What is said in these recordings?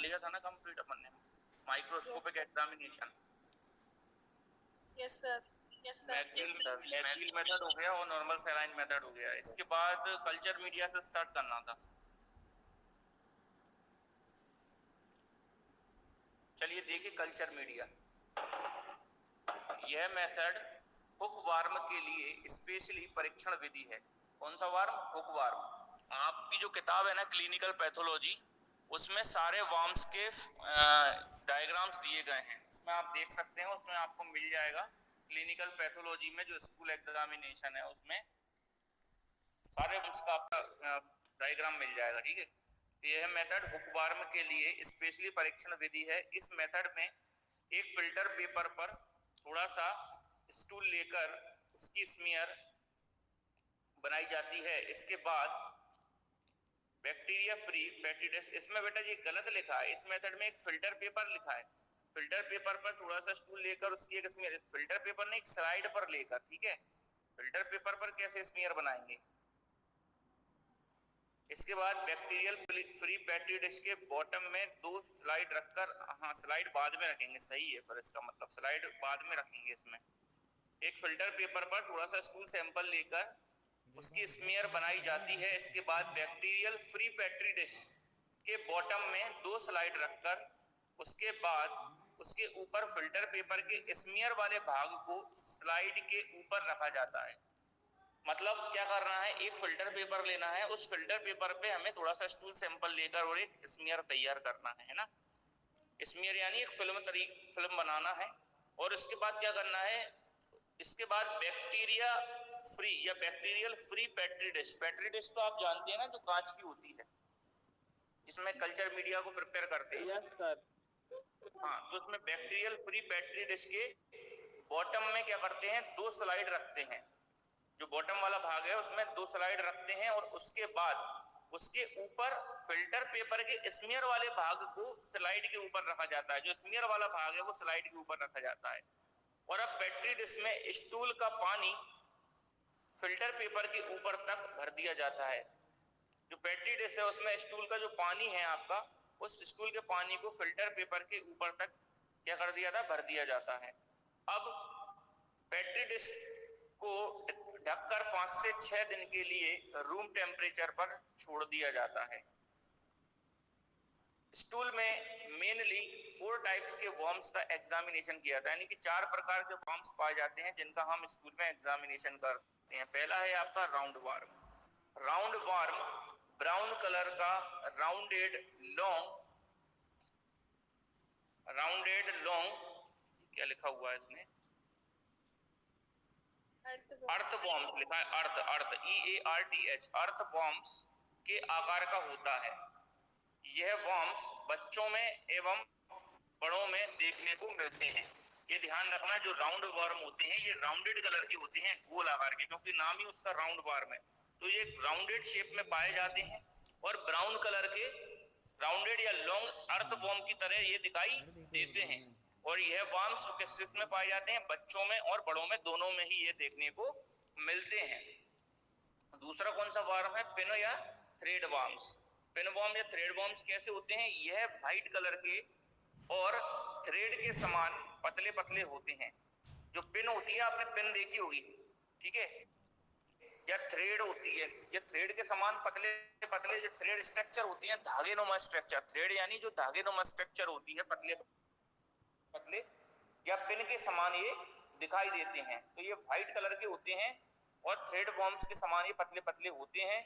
लिया था ना कंप्लीट अपन ने, microscopic examination. Yes sir. Macule method हो गया और नॉर्मल सैलाइन मेथड हो गया। इसके बाद कल्चर मीडिया से स्टार्ट करना था। चलिए देखिए कल्चर मीडिया, यह मेथड हुक वार्म के लिए स्पेशली परीक्षण विधि है। कौन सा वार्म? Hook warm. आपकी जो किताब है ना क्लिनिकल पैथोलॉजी, उसमें सारे वार्म्स के डायग्राम्स दिए गए हैं, उसमें आप देख सकते हैं, उसमें आपको मिल जाएगा। क्लिनिकल पैथोलॉजी में जो स्कूल एग्जामिनेशन है उसमें सारे वार्म्स का आपका डायग्राम मिल जाएगा, ठीक है। यह मेथड हुक वार्म के लिए स्पेशली परीक्षण विधि है। इस मेथड में एक फिल्टर पेपर पर थोड़ा सा स्टूल लेकर उसकी स्मीयर बनाई जाती है। इसके बाद बैक्टीरिया फ्री पेट्री डिश, इसमें बेटा ये गलत लिखा है, इस मेथड में एक फिल्टर पेपर लिखा है। फिल्टर पेपर पर थोड़ा सा स्टूल लेकर उसकी एक स्मीयर, फिल्टर पेपर ने एक स्लाइड पर लेकर, ठीक है। फिल्टर पेपर पर कैसे स्मीयर बनाएंगे? इसके बाद बैक्टीरियल फ्री पेट्री डिश के बॉटम में 2 स्लाइड रखकर, हाँ स्लाइड बाद में रखेंगे, सही है, फिर इसका मतलब स्लाइड बाद में रखेंगे। इसमें एक फिल्टर पेपर पर थोड़ा सा स्टूल सैंपल लेकर उसकी स्मीयर बनाई जाती है। इसके बाद बैक्टीरियल फ्री पेट्री डिश के बॉटम में 2 स्लाइड रखकर उसके बाद उसके ऊपर फिल्टर पेपर के स्मीयर वाले भाग को स्लाइड के ऊपर रखा जाता है। मतलब क्या करना है, एक फिल्टर पेपर लेना है, उस फिल्टर पेपर पे हमें थोड़ा सा स्टूल सैंपल लेकर और एक स्मीयर तैयार करना है ना। स्मीयर यानी एक फिल्म बनाना है। और इसके बाद क्या करना है, इसके बाद बैक्टीरिया फ्री या bacterial free petri dish, petri dish तो आप जानते हैं ना जो कांच की होती है जिसमें कल्चर मीडिया को प्रिपेयर करते हैं। Yes sir. हाँ, तो उसमें बैक्टीरियल फ्री पेट्री डिश के बॉटम में क्या करते हैं, 2 स्लाइड रखते हैं। जो बॉटम वाला भाग है उसमें 2 स्लाइड रखते हैं और उसके बाद उसके ऊपर फिल्टर पेपर के स्मीयर वाले भाग को स्लाइड के ऊपर रखा जाता है। जो स्मीयर वाला भाग है वो स्लाइड के ऊपर रखा जाता है। और अब पेट्री डिश में स्टूल का पानी फिल्टर पेपर के ऊपर तक भर दिया जाता है। जो पेट्री डिश है उसमें स्टूल का जो पानी है आपका, उस स्टूल के पानी को फिल्टर पेपर के ऊपर तक क्या कर दिया था, भर दिया जाता है। अब पेट्री डिश को ढककर 5 से 6 दिन के लिए रूम टेम्परेचर पर छोड़ दिया जाता है। स्टूल में मेनली 4 टाइप्स के वर्म्स का एग्जामिनेशन किया था, यानी कि 4 प्रकार के वर्म्स पाए जाते हैं जिनका हम स्टूल में एग्जामिनेशन करते हैं। पहला है आपका round worm. Round worm brown colour का राउंडेड लॉन्ग, क्या लिखा हुआ है इसने, अर्थवॉर्म लिखा है, अर्थ EARTH, अर्थवॉर्म्स के आकार का होता है। यह वॉर्म्स बच्चों में एवं बड़ों में देखने को मिलते हैं। ये ध्यान रखना, जो राउंड वर्म होते हैं ये राउंडेड कलर के होते हैं, गोल आकार के, क्योंकि नाम ही उसका राउंड वर्म है। तो ये राउंडेड शेप में पाए जाते हैं और ब्राउन कलर के राउंडेड या लॉन्ग अर्थवॉर्म की तरह ये दिखाई देते हैं। और यह वर्म्स किस में पाए जाते हैं, बच्चों में और बड़ों में, दोनों में ही ये देखने को मिलते हैं। दूसरा कौन सा वर्म है, पिन या थ्रेड वर्म्स। पिन वर्म या थ्रेड वर्म्स कैसे होते हैं, यह व्हाइट कलर के और थ्रेड के समान पतले पतले होते हैं। जो पिन होती है, आपने पिन देखी होगी, ठीक है, या थ्रेड होती है, ये थ्रेड के समान पतले पतले जो थ्रेड स्ट्रक्चर होती है, धागे नुमा स्ट्रक्चर, थ्रेड यानी जो धागे नुमा स्ट्रक्चर होती है, पतले पतले या पिन के समान ये दिखाई देते हैं। तो ये व्हाइट कलर के होते हैं और थ्रेड वर्म्स के समान ये पतले पतले होते हैं।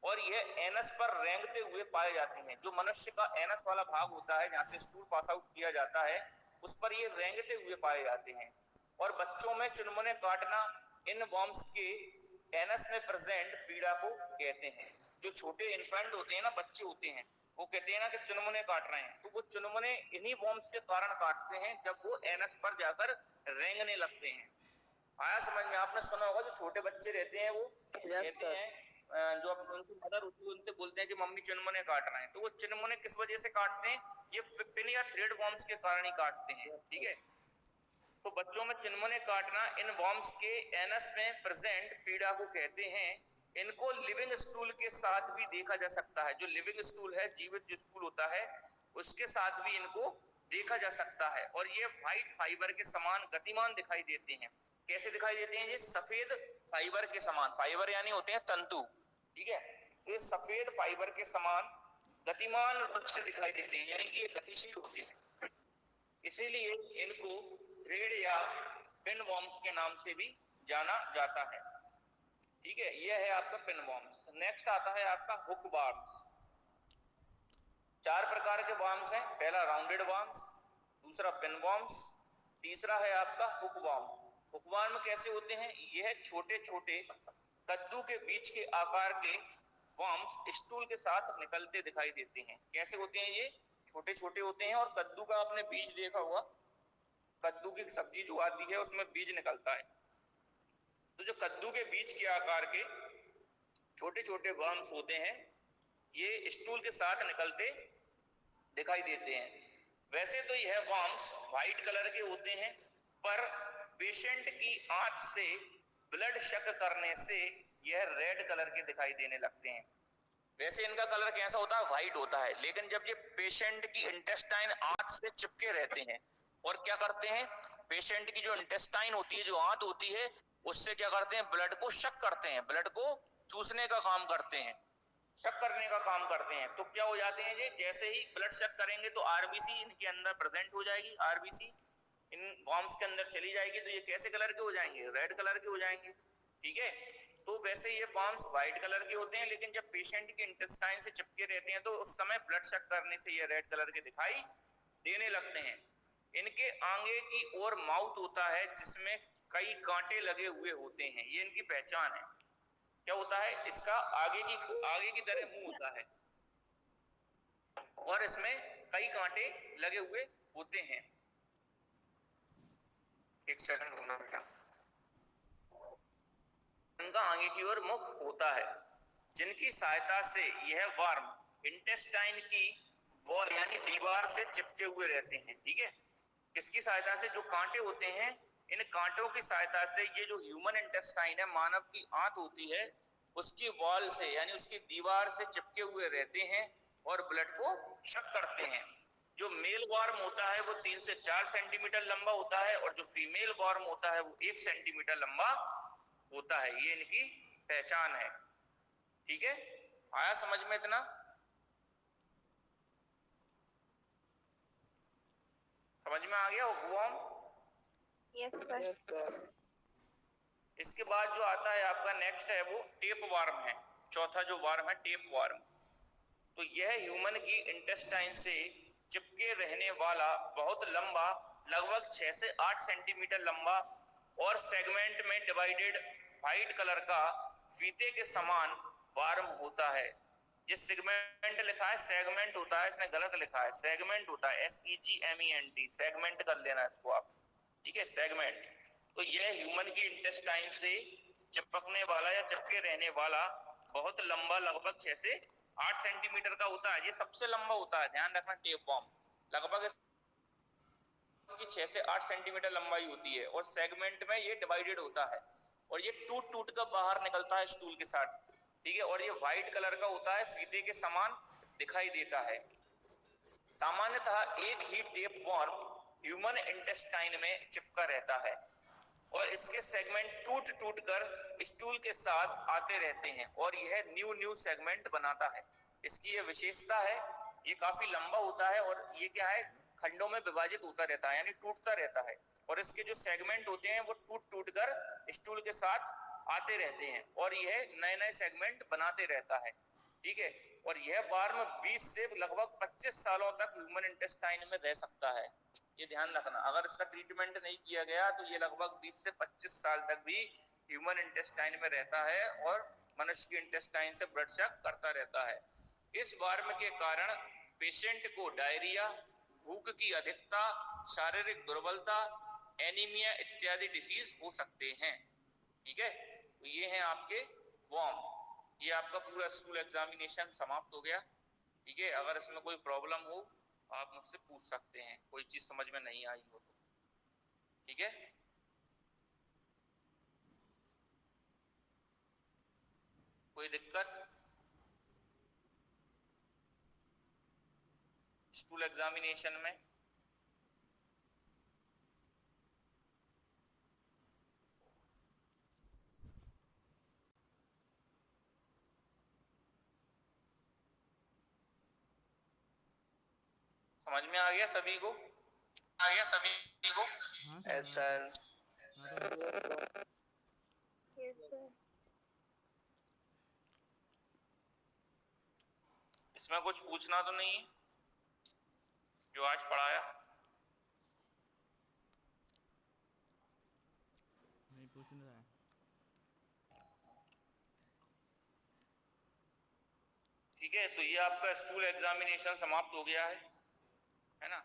और ये एनस पर रेंगते हुए पाए जाते हैं। जो मनुष्य का एनस वाला भाग होता है जहाँ से स्टूल पास आउट किया जाता है, उस पर ये रेंगते हुए पाए जाते हैं। और बच्चों में चुनमुने काटना इन वर्म्स के एनस में प्रेजेंट पीड़ा को कहते हैं। जो छोटे इन्फेंट होते हैं ना, बच्चे होते हैं, वो कहते हैं ना कि चुनमुने काट रहे हैं, तो वो चुनमुने इन्हीं वर्म्स के कारण काटते हैं जब वो एनस पर जाकर रेंगने लगते हैं। आया समझ में? आपने सुना होगा जो छोटे बच्चे रहते हैं वो कहते हैं, जो उनकी मदर होती है उनसे बोलते हैं कि मम्मी चुनमुने काट रहे हैं, तो वो चुनमुने किस वजह से काटते हैं, ये पिन या थ्रेड वर्म्स के कारण ही काटते हैं, ठीक है। तो बच्चों में चुनमुने काटना इन वर्म्स के एनस में प्रेजेंट पीड़ा को कहते हैं। इनको लिविंग स्टूल के साथ भी देखा जा सकता है। जो लिविंग स्टूल है, जीवित जो स्टूल होता है, उसके साथ भी इनको देखा जा सकता है। और ये व्हाइट फाइबर के समान गतिमान दिखाई देते हैं। कैसे दिखाई देते हैं? ये सफेद फाइबर के समान, फाइबर यानी होते हैं तंतु, ठीक है, ये सफेद फाइबर के समान गतिमान रूप से दिखाई देते हैं, यानी कि ये गतिशील होते हैं। इसीलिए इनको थ्रेड या पिन वॉर्म्स के नाम से भी जाना जाता है। ठीक है, यह है आपका पिन वॉर्म्स। नेक्स्ट आता है आपका हुक वॉर्म्स। चार प्रकार के वॉर्म्स हैं। पहला राउंडेड वॉर्म्स, दूसरा पिन वॉर्म्स, तीसरा है आपका हुक वॉर्म। हुक वॉर्म कैसे होते हैं? यह छोटे छोटे कद्दू के बीज के आकार के वॉर्म्स स्टूल के साथ निकलते दिखाई देते हैं। कैसे होते हैं? ये छोटे छोटे होते हैं और कद्दू का आपने बीज देखा हुआ, कद्दू की सब्जी जो आती है उसमें बीज निकलता है। तो जो कद्दू के बीज के आकार के छोटे छोटे वर्म्स होते हैं, ये स्टूल के साथ निकलते दिखाई देते हैं। वैसे तो यह वर्म्स व्हाइट कलर के होते हैं, पर पेशेंट की आंख से ब्लड शक करने से यह रेड कलर के दिखाई देने लगते हैं। वैसे इनका कलर कैसा होता है? व्हाइट होता है। लेकिन जब ये पेशेंट की इंटेस्टाइन आंत से चिपके रहते हैं और क्या करते हैं, पेशेंट की जो इंटेस्टाइन होती है, जो आंत होती है, उससे क्या करते हैं, ब्लड को शक करते हैं, ब्लड को चूसने का काम करते हैं, शक करने का काम करते हैं। तो क्या हो जाते हैं, ये जैसे ही ब्लड शक करेंगे तो आरबीसी इनके अंदर प्रेजेंट हो जाएगी, आरबीसी इन वॉर्म्स के अंदर चली जाएगी, तो ये कैसे कलर के हो जाएंगे? रेड कलर के हो जाएंगे। ठीक है, तो वैसे ये वॉर्म्स व्हाइट कलर के होते हैं, लेकिन जब पेशेंट के इंटेस्टाइन से चिपके रहते हैं तो उस समय ब्लड शक करने से ये रेड कलर के दिखाई देने लगते हैं। इनके आगे की ओर माउथ होता है जिसमें कई कांटे लगे हुए होते हैं, ये इनकी पहचान है। क्या होता है? इसका आगे की तरह मुंह होता है और इसमें कई कांटे लगे हुए होते हैं। एक सेकंड रुकना बेटा। इनका आगे की ओर मुख होता है, जिनकी सहायता से यह वर्म इंटेस्टाइन की वॉल यानी दीवार से चिपके हुए रहते हैं। ठीक है, किसकी सहायता से? जो कांटे होते हैं, इन कांटों की सहायता से ये जो ह्यूमन इंटेस्टाइन है, मानव की आंत होती है, उसकी वॉल से यानी उसकी दीवार से चिपके हुए रहते हैं और ब्लड को शक करते हैं। जो मेल वॉर्म होता है वो 3 से 4 सेंटीमीटर लंबा होता है और जो फीमेल वॉर्म होता है वो 1 सेंटीमीटर लंबा होता है। ये इनकी पहचान है। ठीक है, आया समझ में इतना? समझ में आ गया हुकवॉर्म? Yes sir. इसके बाद जो आता है आपका नेक्स्ट है वो टेप वार्म है। चौथा जो वार्म है टेप वार्म। तो यह ह्यूमन की इंटेस्टाइन से चिपके रहने वाला बहुत लंबा, लगभग 6 से 8 सेंटीमीटर लंबा और सेगमेंट में डिवाइडेड व्हाइट कलर का फीते के समान वार्म होता है। ये सेगमेंट लिखा है, सेगमेंट होता है, इसने गलत लिखा है, सेगमेंट होता है, SEGMENT, सेगमेंट कर लेना इसको आप। ठीक है, सेगमेंट। तो यह ह्यूमन की इंटेस्टाइन से चिपकने वाला या चिपके रहने वाला बहुत लंबा, लगभग 6 से 8 सेंटीमीटर का होता है। ये सबसे लंबा होता है, ध्यान रखना। टेप वॉर्म लगभग इसकी 6 से 8 सेंटीमीटर लंबाई होती है और सेगमेंट में ये डिवाइडेड होता है और ये टूट टूट कर बाहर निकलता है स्टूल के साथ। ठीक है, और ये व्हाइट कलर का होता है, फीते के समान दिखाई देता है। सामान्यतः एक ही टेप वॉर्म ह्यूमन इंटेस्टाइन में चिपका रहता है और इसके सेगमेंट टूट टूट कर स्टूल के साथ आते रहते हैं और यह न्यू सेगमेंट बनाता है। इसकी यह विशेषता है, ये काफी लंबा होता है और ये क्या है, खंडों में विभाजित होता रहता है, यानी टूटता रहता है और इसके जो सेगमेंट होते हैं वो टूट टूट कर स्टूल के साथ आते रहते हैं और यह नए नए सेगमेंट बनाते रहता है। ठीक है, और यह वार्म 20 से लगभग 25 सालों तक ह्यूमन इंटेस्टाइन में रह सकता है। ये ध्यान रखना, अगर इसका ट्रीटमेंट नहीं किया गया तो ये लगभग 20 से 25 साल तक भी ह्यूमन इंटेस्टाइन में रहता है और मनुष्य की इंटेस्टाइन से ब्लड शक करता रहता है। इस वार्म के कारण पेशेंट को डायरिया, भूख की अधिकता, शारीरिक दुर्बलता, एनीमिया इत्यादि डिसीज हो सकते हैं। ठीक है, तो ये हैं आपके वॉर्म। ये आपका पूरा स्कूल एग्जामिनेशन समाप्त हो गया। ठीक है, अगर इसमें कोई प्रॉब्लम हो आप मुझसे पूछ सकते हैं, कोई चीज समझ में नहीं आई हो तो। ठीक है, कोई दिक्कत? स्टूल एग्जामिनेशन में। समझ में आ गया सभी को? हाँ सर, यस सर। हाँ सर। Yes, sir. इसमें कुछ पूछना तो नहीं है जो आज पढ़ाया? नहीं पूछ नहीं रहा है। ठीक है, तो ये आपका स्टूल एग्जामिनेशन समाप्त हो गया है ना।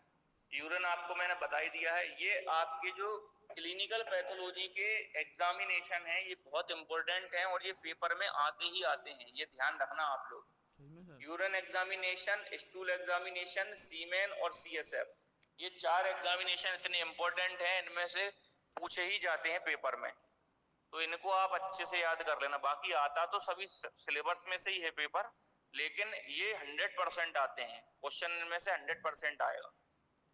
यूरिन आपको मैंने बता ही दिया है। ये आपके जो क्लिनिकल पैथोलॉजी के एग्जामिनेशन है ये बहुत इंपॉर्टेंट है और ये पेपर में आते ही आते हैं, ये ध्यान रखना आप लोग। सही में sir? Urine examination, stool examination, semen और सीएसएफ, ये 4 एग्जामिनेशन इतने इंपॉर्टेंट हैं, इनमें से पूछे ही जाते हैं पेपर में, तो इनको आप अच्छे से याद कर लेना। बाकी आता तो सभी सिलेबस में से ही है पेपर, लेकिन ये 100% आते हैं, क्वेश्चन इनमें से 100% आएगा,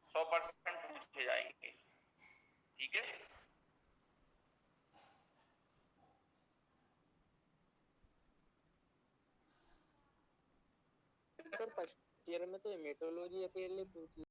100% पूछे जाएंगे। ठीक है, सर फर्स्ट ईयर में तो हेमेटोलॉजी अकेले पूछ